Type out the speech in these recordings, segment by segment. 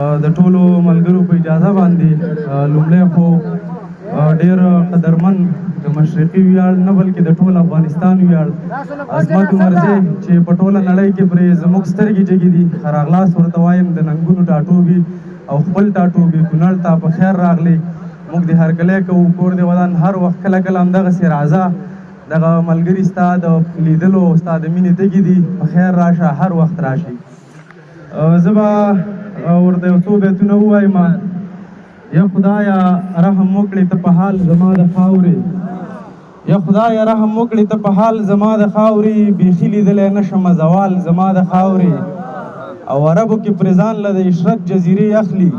د ټولو ملګرو په اجازه باندې لومړی خو ډېر قدرمن د مشرقي ویاړ نه بلکې د ټول افغانستان ویاړ عظمت عمرزی چې په ټوله نړۍ کې پرې زموږ سترګې جګې دي ښه راغلاست ورته وایم د ننګونو ټاټوبي او خپل ټاټوبي کونړ ته په خیر راغلی موږ د هرکلی کوو کور د ودان هر وخت کله کله همدغسې راځه دغه ملګري ستا د لیدلو ستا د مینې تږي دي په خیر راشه هر وخت راشي زه به ورته یو څو بیتونه ووایم یا خدایا رحم وکړې ته په حال زما د خاورې یا خدایا رحم وکړې ته په حال زما د خاورې بیخي لیدلی نه شمه زوال زما د خاورې او عربو کې پرې ځان له د عشرت جزیرې اخلي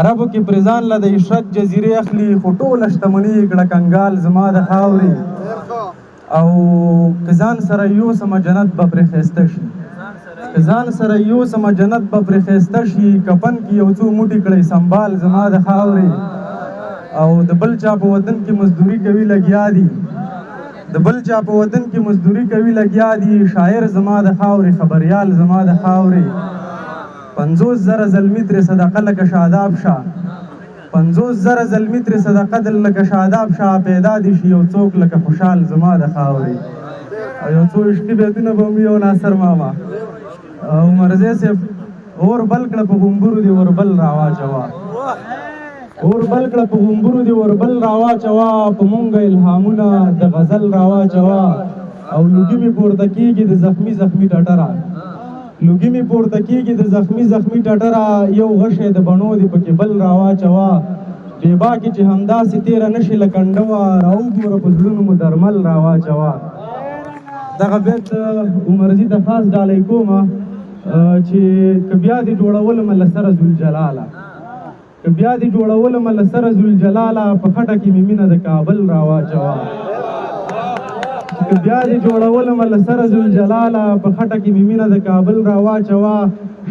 عربو کې پرې ځان له د عشرت جزیرې اخلي خو ټوله شتمني یې کړه کنګال زما د خاورې او که ځان سره یوسمه جنت به پرې ښایسته شي ځان سره یوسمه جنت به پرې ښایسته شي کفن کې یو څو موټي کړئ سنبال زما د خاورې او د بل چا په وطن کې مزدوري کوي لګیا دي د بل چا په وطن کې مزدوري کوي لګیا دي شاعر زما د خاورې خبریال زما د خاورې 50,000 زلمي ترې صدقه لکه شاداب شه 50,000 زلمي ترې صدقه لکه شاداب شه پیدا دي شي یو څوک لکه خوشحال زما د خاورې او یو څو عشقي بیتونه به هم یو ناصر ماما عمرزی صاحب اور بل کړه په غومبرو دې ور بل راواچوه اور بل کړه په غومبرو دې ور بل راواچوه په مونږ الهامونه د غزل راواچوه او لوګي مې پورته کېږي د زخمي ټټره لوګي مې پورته کېږي د زخمي ټټره یو غشی د بڼو دې پکې بل راواچوه جیبا کې چې همداسې تېره نشي لکنډوه راوګوره په زړونو مو درمل راواچوه دغه بیت عمرزي ته خاص ډالۍ کومه چې که بیا دې جوړولم له سره ذوالجلاله که بیا دې جوړولم له سره ذوالجلاله په خټه کې مې مینه د کابل راواچوه که بیا دې جوړولم له سره ذوالجلاله په خټه کې مې مینه د کابل راواچوه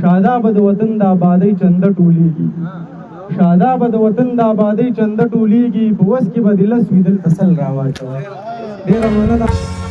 شادابه د وطن د آبادۍ چنده ټولېږي شادابه د وطن د آبادۍ چنده ټولېږي په وس کې به دې لس وي دلته سل راواچوه ډېره مننه